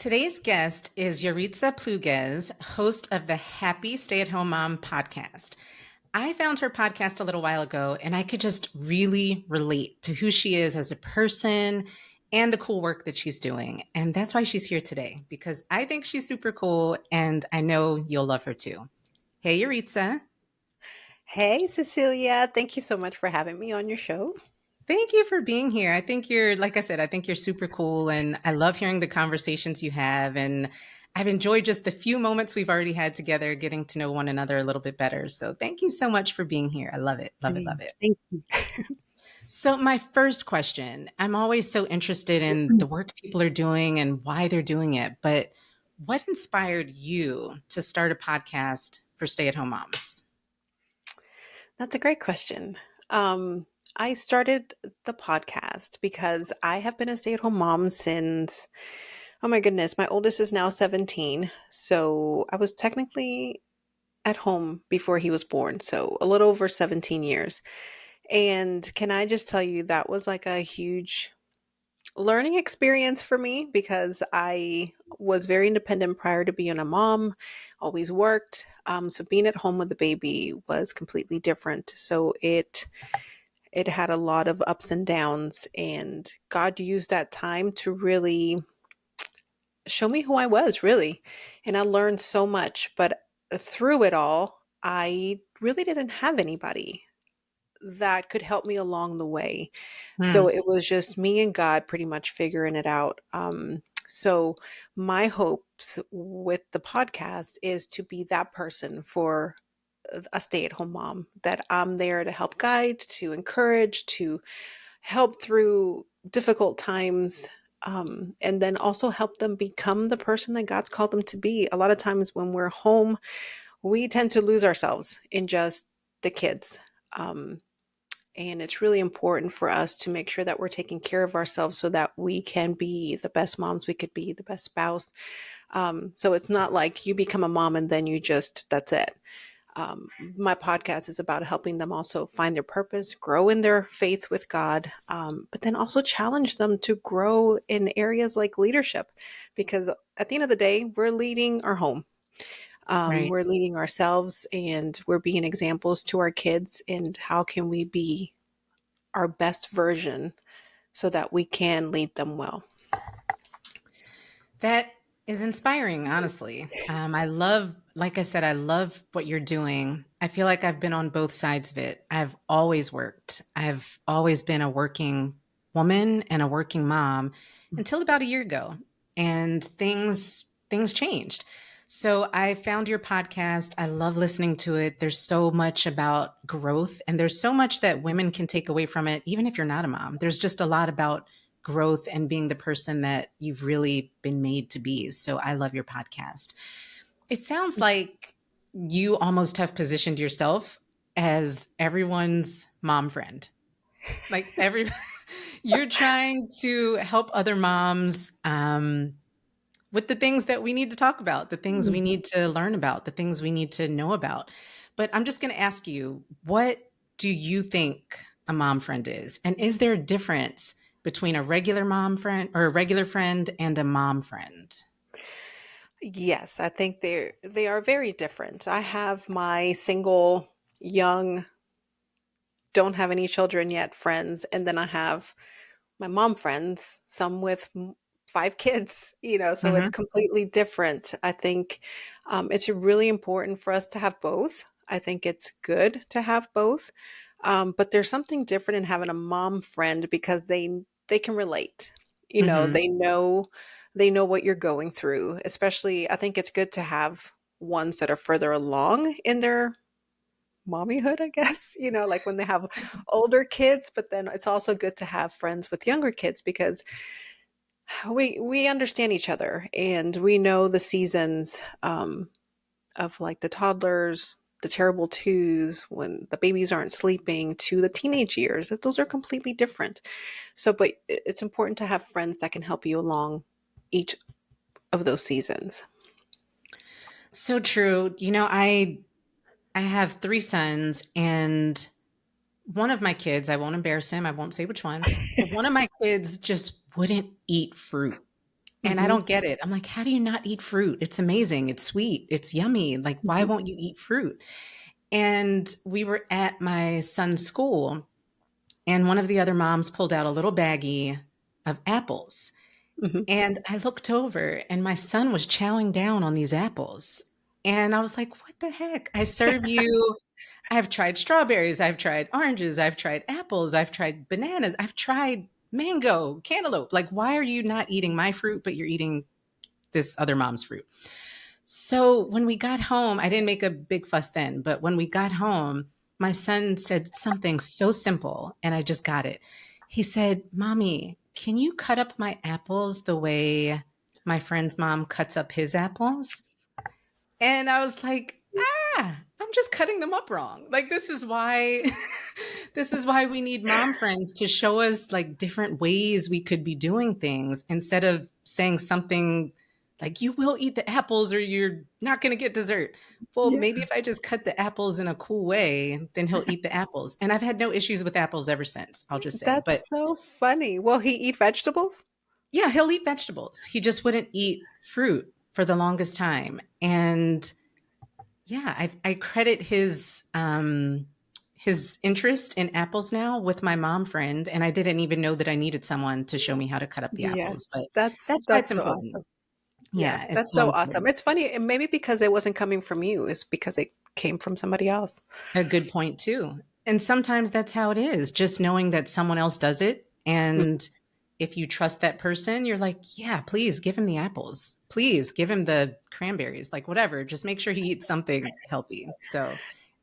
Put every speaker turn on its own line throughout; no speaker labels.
Today's guest is Yaritza Pluguez, host of the Happy Stay at Home Mom podcast. I found her podcast a little while ago and I could just really relate to who she is as a person and the cool work that she's doing. And that's why she's here today, because I think she's super cool and I know you'll love her too. Hey, Yaritza.
Hey, Cecilia. Thank you so much for having me on your show.
Thank you for being here. I think you're, like I said, I think you're super cool. And I love hearing the conversations you have. And I've enjoyed just the few moments we've already had together, getting to know one another a little bit better. So thank you so much for being here. I love it. Love it. Love it.
Thank you.
So, my first question, I'm always so interested in the work people are doing and why they're doing it. But what inspired you to start a podcast for stay at home moms?
That's a great question. I started the podcast because I have been a stay at home mom since, oh my goodness, my oldest is now 17. So I was technically at home before he was born. So a little over 17 years. And can I just tell you, that was like a huge learning experience for me because I was very independent prior to being a mom, always worked. So being at home with the baby was completely different. So it had a lot of ups and downs, and God used that time to really show me who I was, really. And I learned so much, but through it all, I really didn't have anybody that could help me along the way. So
Hmm.
it was just me and God pretty much figuring it out. So my hopes with the podcast is to be that person for a stay-at-home mom, that I'm there to help guide, to encourage, to help through difficult times. And then also help them become the person that God's called them to be. A lot of times when we're home, we tend to lose ourselves in just the kids. Um, and it's really important for us to make sure that we're taking care of ourselves so that we can be the best moms we could be, the best spouse. So it's not like you become a mom and then that's it. My podcast is about helping them also find their purpose, grow in their faith with God, but then also challenge them to grow in areas like leadership. Because at the end of the day, we're leading our home.
Right.
We're leading ourselves and we're being examples to our kids. And how can we be our best version so that we can lead them well?
That is inspiring, honestly. I love, like I said, I love what you're doing. I feel like I've been on both sides of it. I've always worked. I've always been a working woman and a working mom until about a year ago, and things changed. So I found your podcast. I love listening to it. There's so much about growth, and there's so much that women can take away from it, even if you're not a mom. There's just a lot about growth and being the person that you've really been made to be. So I love your podcast. It sounds like you almost have positioned yourself as everyone's mom friend. Like you're trying to help other moms with the things that we need to talk about, the things we need to learn about, the things we need to know about. But I'm just going to ask you, what do you think a mom friend is? And is there a difference between a regular mom friend or a regular friend and a mom friend?
Yes, I think they are very different. I have my single, young, don't have any children yet friends, and then I have my mom friends, some with 5 kids, so it's
Hmm.
completely different. I think it's really important for us to have both. I think it's good to have both. But there's something different in having a mom friend because they can relate.
Hmm.
They know what you're going through. Especially, I think it's good to have ones that are further along in their mommyhood, I guess, like when they have older kids, but then it's also good to have friends with younger kids because we understand each other and we know the seasons of like the toddlers, the terrible twos, when the babies aren't sleeping, to the teenage years. That those are completely different. So, but it's important to have friends that can help you along each of those seasons.
So true. I have three sons, and one of my kids, I won't embarrass him, I won't say which one, but one of my kids just wouldn't eat fruit. And I
Mhm.
don't get it. I'm like, how do you not eat fruit? It's amazing. It's sweet. It's yummy. Like, why
Mhm.
won't you eat fruit? And we were at my son's school, and one of the other moms pulled out a little baggie of apples.
Mhm.
And I looked over, and my son was chowing down on these apples. And I was like, what the heck? I serve you. I've tried strawberries. I've tried oranges. I've tried apples. I've tried bananas. I've tried mango, cantaloupe. Like, why are you not eating my fruit, but you're eating this other mom's fruit? So when we got home, I didn't make a big fuss then, but when we got home, my son said something so simple, and I just got it. He said, Mommy, can you cut up my apples the way my friend's mom cuts up his apples? And I was like, I'm just cutting them up wrong. Like, this is why this is why we need mom friends to show us like different ways we could be doing things instead of saying something like, you will eat the apples or you're not going to get dessert. Well,
Yeah.
maybe if I just cut the apples in a cool way, then he'll eat the apples. And I've had no issues with apples ever since, I'll just say. But
That's so funny. Will he eat vegetables?
yeah, he'll eat vegetables. He just wouldn't eat fruit for the longest time. And yeah, I credit his interest in apples now with my mom friend, and I didn't even know that I needed someone to show me how to cut up the apples,
Yes,
but
that's
that's why it's
that's so
important.
awesome. Yeah,
Yeah, it's
that's
so
so awesome.
important.
It's funny, and maybe because it wasn't coming from you, it's because it came from somebody else.
A good point too. And sometimes that's how it is, just knowing that someone else does it,
Mm.
and if you trust that person, you're like, yeah, please give him the apples. Please give him the cranberries, like whatever. Just make sure he eats something healthy. So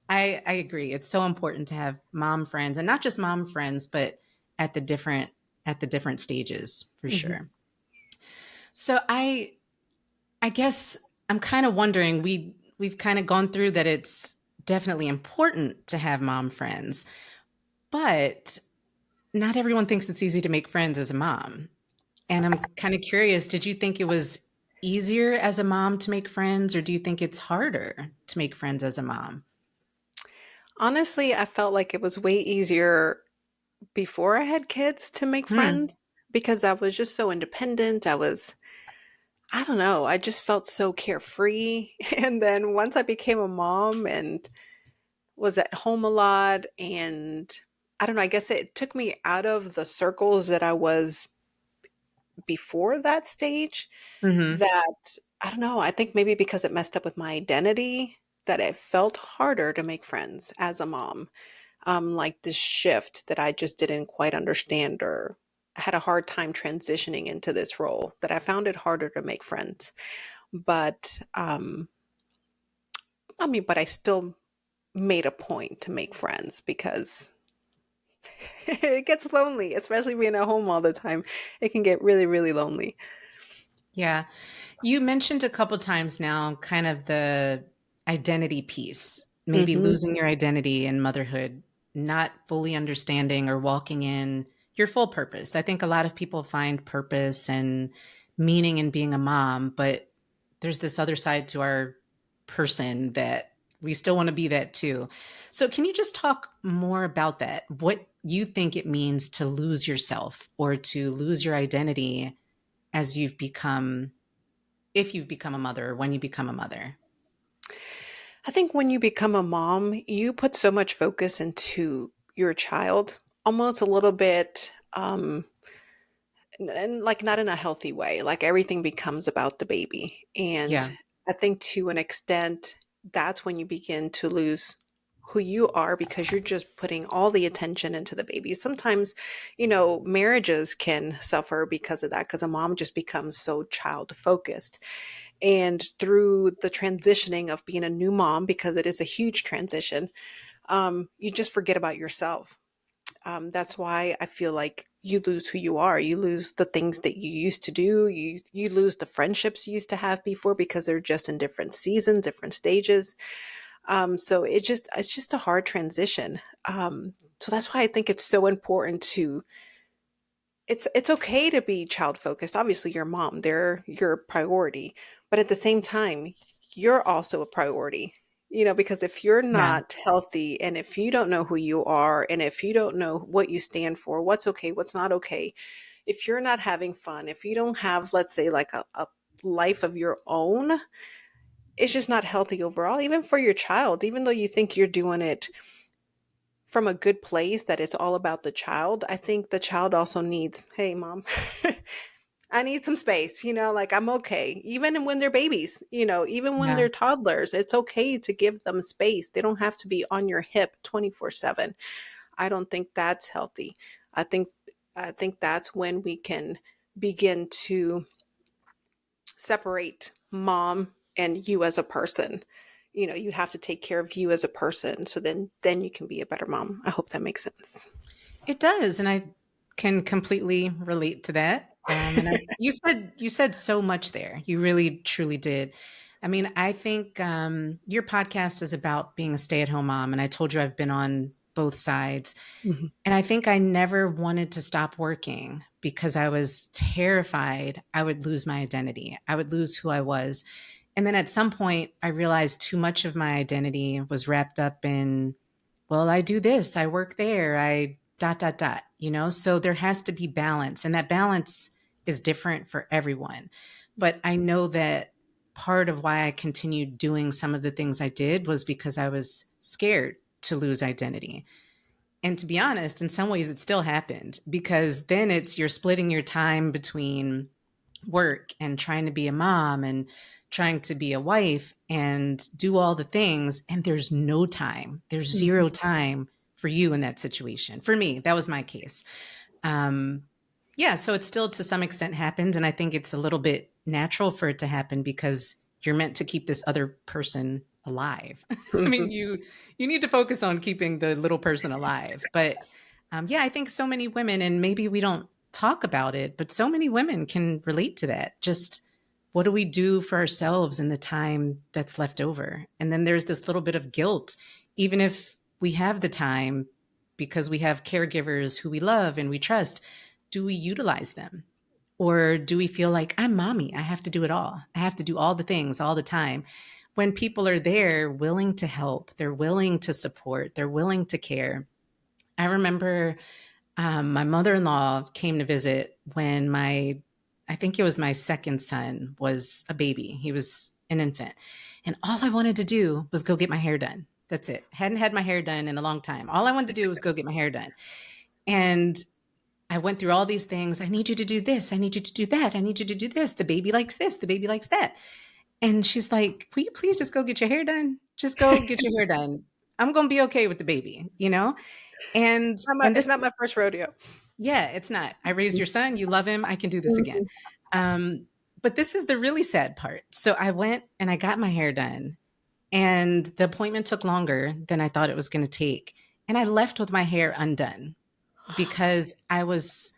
I agree. It's so important to have mom friends, and not just mom friends, but at the different at the different stages for
Mhm.
sure. So I guess I'm kind of wondering, we've kind of gone through that it's definitely important to have mom friends, but not everyone thinks it's easy to make friends as a mom. And I'm kind of curious, did you think it was easier as a mom to make friends, or do you think it's harder to make friends as a mom?
Honestly, I felt like it was way easier before I had kids to make
Hmm.
friends because I was just so independent. I don't know, I just felt so carefree. And then once I became a mom and was at home a lot, and I don't know, I guess it took me out of the circles that I was before that stage.
Hmm.
That I don't know, I think maybe because it messed up with my identity, that it felt harder to make friends as a mom. Like this shift that I just didn't quite understand, or had a hard time transitioning into this role, that I found it harder to make friends. But I mean, but I still made a point to make friends because it gets lonely, especially being at home all the time. It can get really, really lonely.
Yeah. You mentioned a couple times now kind of the identity piece, maybe
Mhm.
losing your identity in motherhood, not fully understanding or walking in your full purpose. I think a lot of people find purpose and meaning in being a mom, but there's this other side to our person that we still want to be that too. So, can you just talk more about that? What you think it means to lose yourself or to lose your identity as you've become if you've become a mother or when you become a mother.
I think when you become a mom, you put so much focus into your child, almost a little bit, and like not in a healthy way. Like everything becomes about the baby. And
Yeah.
I think to an extent, that's when you begin to lose who you are because you're just putting all the attention into the baby. Sometimes, marriages can suffer because of that, because a mom just becomes so child focused. And through the transitioning of being a new mom, because it is a huge transition, you just forget about yourself. That's why I feel like you lose who you are. You lose the things that you used to do. You lose the friendships you used to have before because they're just in different seasons, different stages. So it's just a hard transition. So that's why I think it's so important to. It's okay to be child focused. Obviously, your mom, they're your priority, but at the same time, you're also a priority. Because if you're
Yeah.
not healthy, and if you don't know who you are, and if you don't know what you stand for, what's okay, what's not okay, if you're not having fun, if you don't have, let's say, like a life of your own, it's just not healthy overall, even for your child. Even though you think you're doing it from a good place, that it's all about the child, I think the child also needs, hey, mom, I need some space, like I'm okay. Even when they're babies, even when
Yeah.
they're toddlers, it's okay to give them space. They don't have to be on your hip 24/7. I don't think that's healthy. I think I think that's when we can begin to separate mom and you as a person. You have to take care of you as a person, so then you can be a better mom. I hope that makes sense.
It does, and I can completely relate to that. You said so much there. You really truly did. I mean, I think your podcast is about being a stay-at-home mom, and I told you I've been on both sides.
Mhm.
And I think I never wanted to stop working because I was terrified I would lose my identity. I would lose who I was. And then at some point, I realized too much of my identity was wrapped up in, well, I do this, I work there, I dot, dot, dot, So there has to be balance. And that balance is different for everyone. But I know that part of why I continued doing some of the things I did was because I was scared to lose identity. And to be honest, in some ways it still happened because then you're splitting your time between work and trying to be a mom and trying to be a wife and do all the things. And there's no time, there's
Mhm.
zero time for you in that situation. For me, that was my case. Um, yeah, so it still to some extent happened. And I think it's a little bit natural for it to happen because you're meant to keep this other person alive. I mean,
Mhm.
you need to focus on keeping the little person alive. But yeah, I think so many women, and maybe we don't talk about it, but so many women can relate to that. Just what do we do for ourselves in the time that's left over? And then there's this little bit of guilt, even if we have the time because we have caregivers who we love and we trust. Do we utilize them? Or do we feel like I'm mommy? I have to do it all. I have to do all the things all the time. When people are there willing to help, they're willing to support, they're willing to care. I remember my mother in law came to visit when I think it was my second son, was a baby. He was an infant. And all I wanted to do was go get my hair done. That's it. Hadn't had my hair done in a long time. All I wanted to do was go get my hair done. And I went through all these things. I need you to do this. I need you to do that. I need you to do this. The baby likes this. The baby likes that. And she's like, will you please just go get your hair done? Just go get your hair done. I'm going to be okay with the baby, And
It's
this
not
is
my first rodeo.
yeah, it's not. I raised your son, you love him, I can do this again.
Mhm.
Um, but this is the really sad part. So I went and I got my hair done, and the appointment took longer than I thought it was going to take. And I left with my hair undone because I was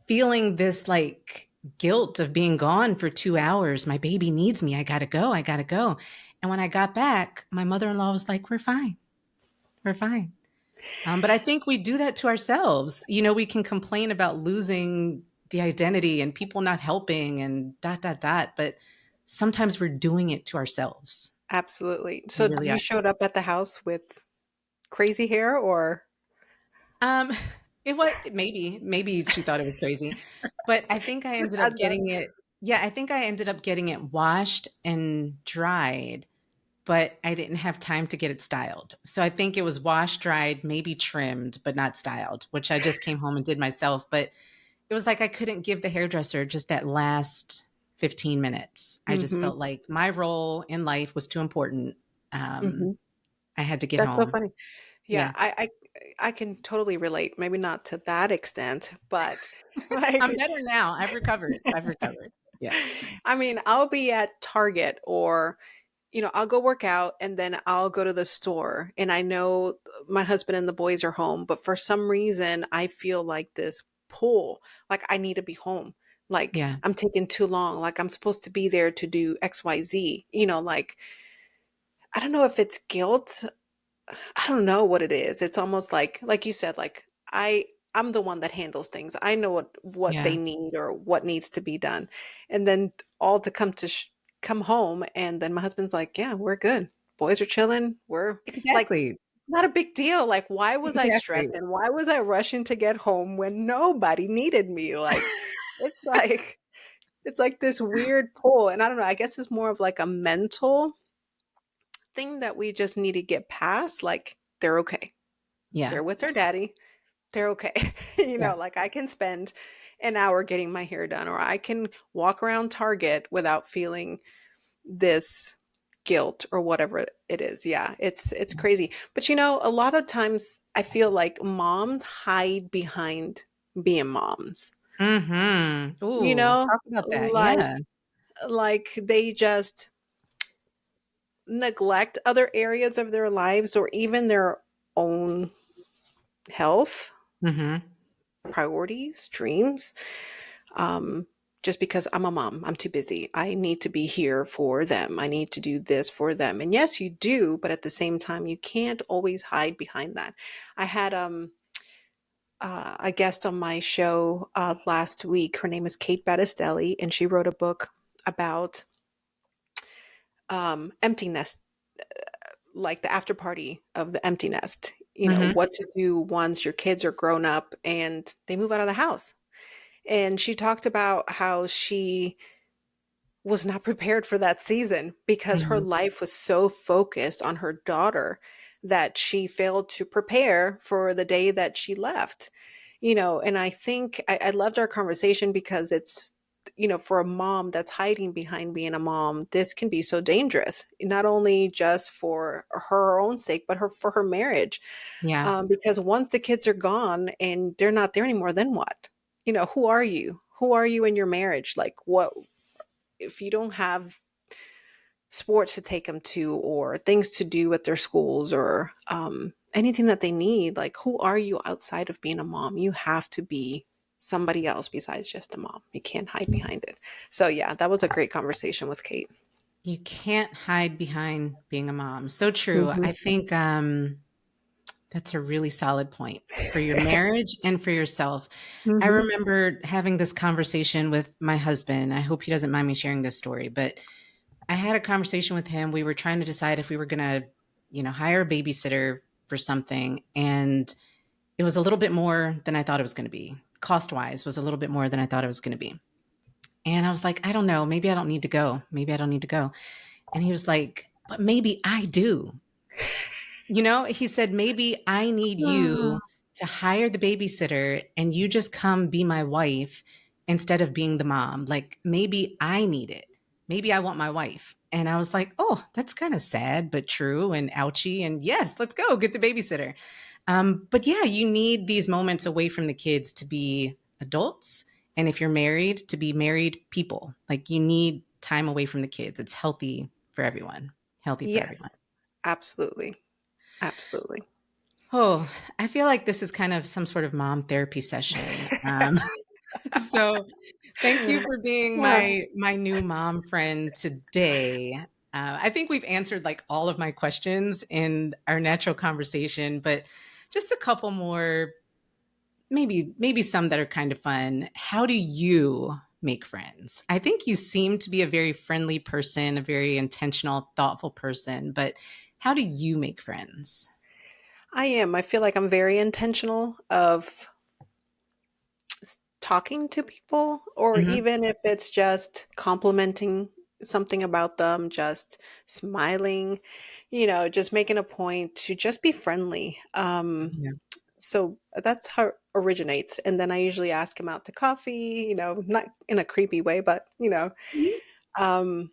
feeling this like guilt of being gone for 2 hours. My baby needs me. I got to go. I got to go. And when I got back, my mother in law was like, we're fine. We're fine. But I think we do that to ourselves. We can complain about losing the identity and people not helping and dot, dot, dot. But sometimes we're doing it to ourselves.
Absolutely.
We
So
really
you
are.
showed up at the house with crazy hair, or
Um, maybe she thought it was crazy, but I think I
just
ended up
undone?
getting it. Yeah, I think I ended up getting it washed and dried, but I didn't have time to get it styled. So I think it was washed, dried, maybe trimmed, but not styled, which I just came home and did myself. But it was like I couldn't give the hairdresser just that last 15 minutes. I just
Mhm.
felt like my role in life was too important. Um,
Mhm.
I had to get
That's so
home.
funny. Yeah,
Yeah.
I can totally relate. Maybe not to that extent, but like
I'm better now. I've recovered. I've recovered. Yeah.
I mean, I'll be at Target, or I'll go work out and then I'll go to the store, and I know my husband and the boys are home, but for some reason I feel like this pull, like I need to be home. Like
Yeah.
I'm taking too long. Like I'm supposed to be there to do XYZ. Like I don't know if it's guilt. I don't know what it is. It's almost like you said, like I'm the one that handles things. I know what
Yeah.
they need or what needs to be done. And then all to come home, and then my husband's like, "Yeah, we're good. Boys are chilling. We're like
Exactly.
not a big deal. Like, why was I
Exactly.
stressed and why was I rushing to get home when nobody needed me? Like, it's like it's like this weird pull, and I don't know, I guess it's more of like a mental thing that we just need to get past, like, they're okay.
Yeah.
They're with their daddy. They're okay.
Yeah.
Like, I can spend an hour getting my hair done, or I can walk around Target without feeling this guilt or whatever it is. Yeah, it's crazy. But, a lot of times I feel like moms hide behind being moms.
Mhm.
You
Ooh,
know,
talk about that.
like
Yeah.
they just neglect other areas of their lives or even their own health,
Mhm.
priorities, dreams. Um, just because I'm a mom, I'm too busy. I need to be here for them. I need to do this for them. And yes, you do, but at the same time, you can't always hide behind that. I had a guest on my show last week. Her name is Kate Battistelli, and she wrote a book about empty nest, like the after party of the empty nest.
Mhm.
What to do once your kids are grown up and they move out of the house. And she talked about how she was not prepared for that season because her
Mhm.
life was so focused on her daughter that she failed to prepare for the day that she left. And I think I loved our conversation because it's, for a mom that's hiding behind being a mom, this can be so dangerous, not only just for her own sake, but for her marriage.
Yeah.
Because once the kids are gone and they're not there anymore, then what? Who are you? Who are you in your marriage? Like, what if you don't have sports to take them to or things to do at their schools or anything that they need? Like, who are you outside of being a mom? You have to be somebody else besides just a mom. You can't hide behind it. So yeah, that was a great conversation with Kate.
You can't hide behind being a mom. So true.
Hmm.
I think that's a really solid point for your marriage and for yourself. I
Hmm.
remember having this conversation with my husband. I hope he doesn't mind me sharing this story, but I had a conversation with him. We were trying to decide if we were going to, hire a babysitter for something. And it was a little bit more than I thought it was going to be. Cost wise was a little bit more than I thought it was going to be. And I was like, I don't know. Maybe I don't need to go. Maybe I don't need to go. And he was like, but maybe I do. He said, maybe I need you to hire the babysitter and you just come be my wife instead of being the mom. Like, maybe I need it. Maybe I want my wife. And I was like, oh, that's kind of sad, but true and ouchy. And yes, let's go get the babysitter. But yeah, you need these moments away from the kids to be adults. And if you're married, to be married people. Like, you need time away from the kids. It's healthy for everyone. Healthy for everyone.
Yes, absolutely. Absolutely.
Oh, I feel like this is kind of some sort of mom therapy session. So thank you for being
Yeah.
my new mom friend today. I think we've answered like all of my questions in our natural conversation, but just a couple more, maybe some that are kind of fun. How do you make friends? I think you seem to be a very friendly person, a very intentional, thoughtful person, but how do you make friends?
I am. I feel like I'm very intentional of talking to people, or
Mhm.
even if it's just complimenting something about them, just smiling, just making a point to just be friendly.
Yeah.
So that's how it originates. And then I usually ask him out to coffee, not in a creepy way, but,
Mhm.
um,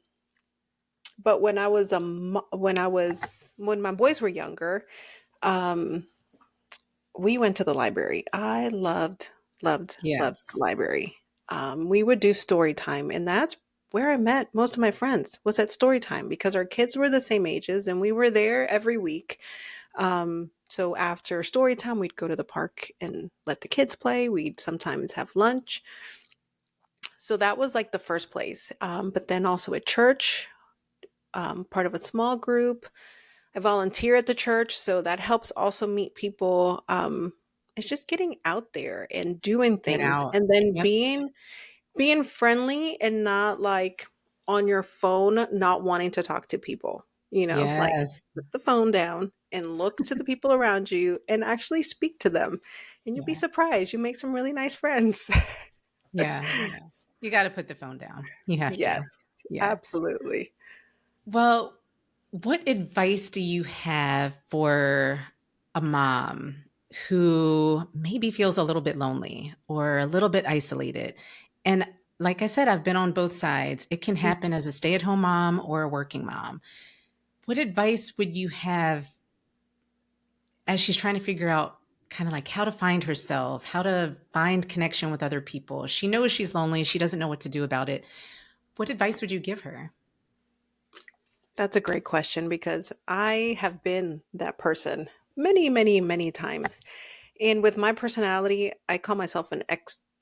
but when my boys were younger, um, we went to the library. I loved the
Yes.
library. We would do story time, and that's where I met most of my friends, was at story time because our kids were the same ages and we were there every week. So after story time, we'd go to the park and let the kids play. We'd sometimes have lunch. So that was like the first place. But then also at church, part of a small group. I volunteer at the church, so that helps also meet people. It's just getting out there and doing
Get
things,
out.
and then
Yep.
being friendly and not like on your phone, not wanting to talk to people. Like
Yes.
put the phone down and look to the people around you and actually speak to them. And you'll be
Yeah.
surprised. You make some really nice friends.
Yeah. Yeah. You got to put the phone down. You have
Yes,
to. Yeah.
absolutely.
Well, what advice do you have for a mom who maybe feels a little bit lonely or a little bit isolated? And like I said, I've been on both sides. It can happen as a stay at home mom or a working mom. What advice would you have as she's trying to figure out kind of like how to find herself, how to find connection with other people? She knows she's lonely. She doesn't know what to do about it. What advice would you give her?
That's a great question because I have been that person many, many, many times. And with my personality, I call myself an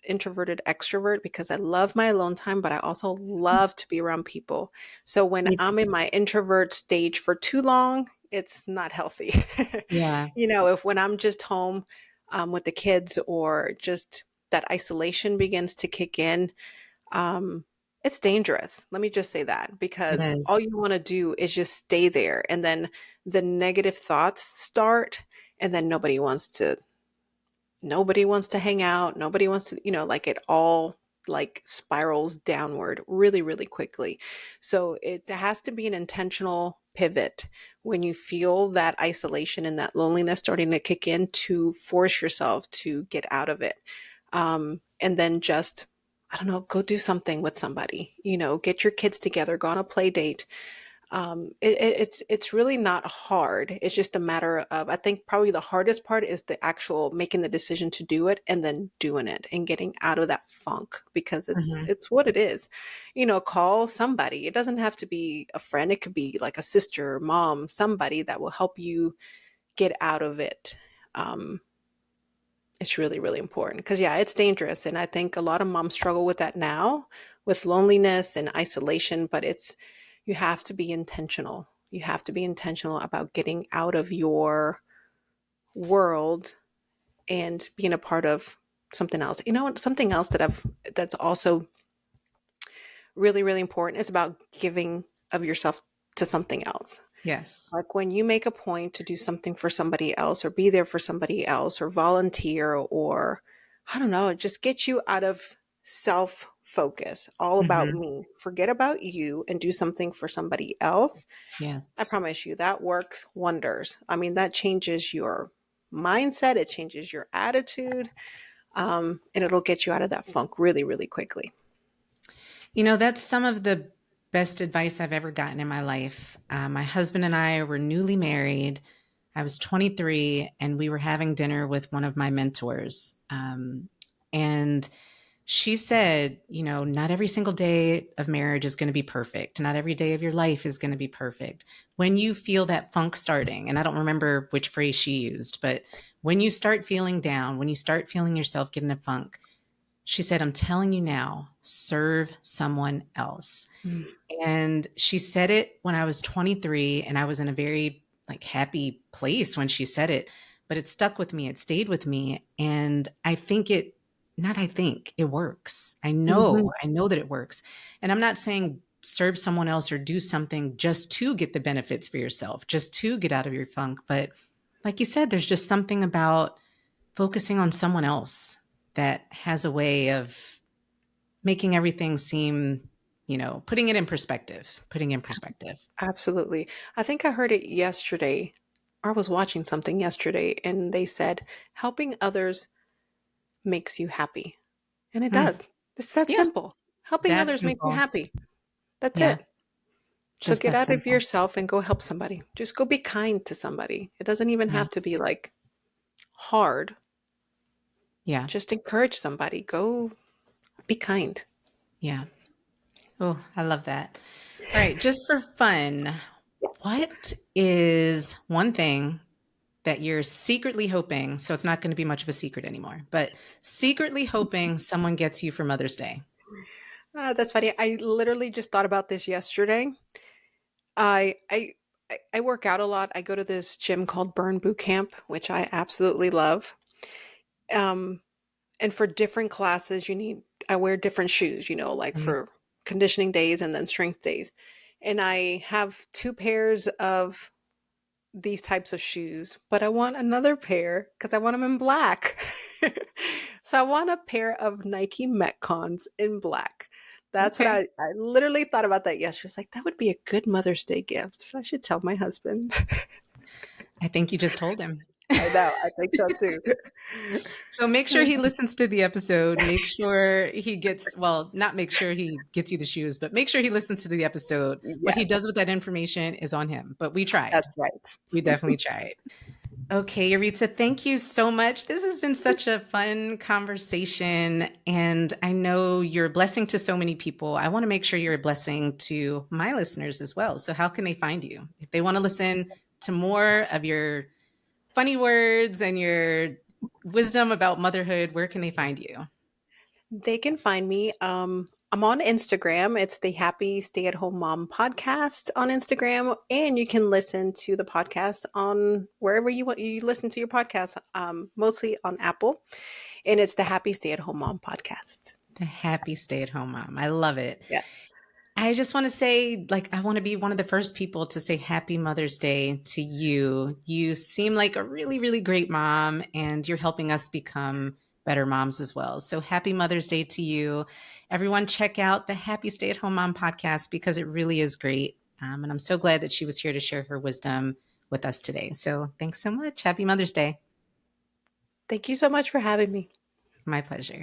introverted extrovert because I love my alone time, but I also love to be around people. So when
Me
I'm in
too.
my introvert stage for too long, it's not healthy.
Yeah,
If when I'm just home with the kids or just that isolation begins to kick in, um, it's dangerous. Let me just say that
it
because
is.
all you want to do is just stay there. And then the negative thoughts start, and then nobody wants to hang out. Nobody wants to, like it all like spirals downward really, really quickly. So it has to be an intentional pivot when you feel that isolation and that loneliness starting to kick in to force yourself to get out of it. And then just, I don't know, go do something with somebody, get your kids together, go on a play date. It's really not hard. It's just a matter of, I think probably the hardest part is the actual making the decision to do it and then doing it and getting out of that funk because it's
Mhm.
it's what it is. Call somebody. It doesn't have to be a friend. It could be like a sister, mom, somebody that will help you get out of it. Um, it's really, really important because, yeah, it's dangerous. And I think a lot of moms struggle with that now with loneliness and isolation, but you have to be intentional. You have to be intentional about getting out of your world and being a part of something else. Something else that's also really, really important is about giving of yourself to something else.
Yes.
Like when you make a point to do something for somebody else or be there for somebody else or volunteer or I don't know, just get you out of self focus, all about
Mhm.
me. Forget about you and do something for somebody else. I
Yes.
promise you that works wonders. I mean, that changes your mindset, it changes your attitude, and it'll get you out of that funk really, really quickly.
That's some of the best advice I've ever gotten in my life. My husband and I were newly married. I was 23, and we were having dinner with one of my mentors. And she said, not every single day of marriage is going to be perfect. Not every day of your life is going to be perfect. When you feel that funk starting, and I don't remember which phrase she used, but when you start feeling down, when you start feeling yourself get in a funk, she said, I'm telling you now, serve someone else.
Mm.
And she said it when I was 23 and I was in a very like happy place when she said it, but it stuck with me. It stayed with me. And I think it, not I think, it works.
Mhm.
I know that it works. And I'm not saying serve someone else or do something just to get the benefits for yourself, just to get out of your funk. But like you said, there's just something about focusing on someone else that has a way of making everything seem, putting it in perspective, putting in perspective.
Absolutely. I think I heard it yesterday. I was watching something yesterday and they said helping others makes you happy. And it
Mm,
does. It's that
yeah,
simple. Helping
that's
others makes you
simple.
happy. That's
Yeah,
it. So
just
get
that
out of
simple.
yourself and go help somebody. Just go be kind to somebody. It doesn't even
Yeah,
have to be like hard.
yeah,
Just encourage somebody. Go be kind.
yeah. Oh, I love that. All right, just for fun,
Yes.
what is one thing that you're secretly hoping, so it's not going to be much of a secret anymore, but secretly hoping someone gets you for Mother's Day?
That's funny. I literally just thought about this yesterday. I I I work out a lot. I go to this gym called Burn Boot Camp, which I absolutely love. Um, and for different classes, I wear different shoes, like
Mhm.
for conditioning days and then strength days. and I have 2 pairs of these types of shoes, but I want another pair because I want them in black. So I want a pair of Nike Metcons in black. That's what
Okay.
I literally thought about that yesterday. It's like, that would be a good Mother's Day gift. I should tell my husband.
I think you just told him.
I know, I think so too.
So make sure he listens to the episode. Make sure he gets, well, not make sure he gets you the shoes, but make sure he listens to the episode. What he
Yes,
does with that information is on him, but we tried.
that's right.
We definitely tried. Okay, Yaritza, thank you so much. This has been such a fun conversation, and I know you're a blessing to so many people. I want to make sure you're a blessing to my listeners as well. So, how can they find you? If they want to listen to more of your funny words and your wisdom about motherhood, where can they find you?
They can find me. I'm on Instagram. It's the Happy Stay at Home Mom podcast on Instagram, and you can listen to the podcast on wherever you listen to your podcast. Mostly on Apple, and it's the Happy Stay at Home Mom podcast.
The happy stay at home mom. I love it.
Yeah.
I just want to say, like, I want to be one of the first people to say Happy Mother's Day to you. You seem like a really, really great mom, and you're helping us become better moms as well. So, Happy Mother's Day to you. Everyone, check out the Happy Stay at Home Mom podcast because it really is great. And I'm so glad that she was here to share her wisdom with us today. So, thanks so much. Happy Mother's Day.
Thank you so much for having me.
My pleasure.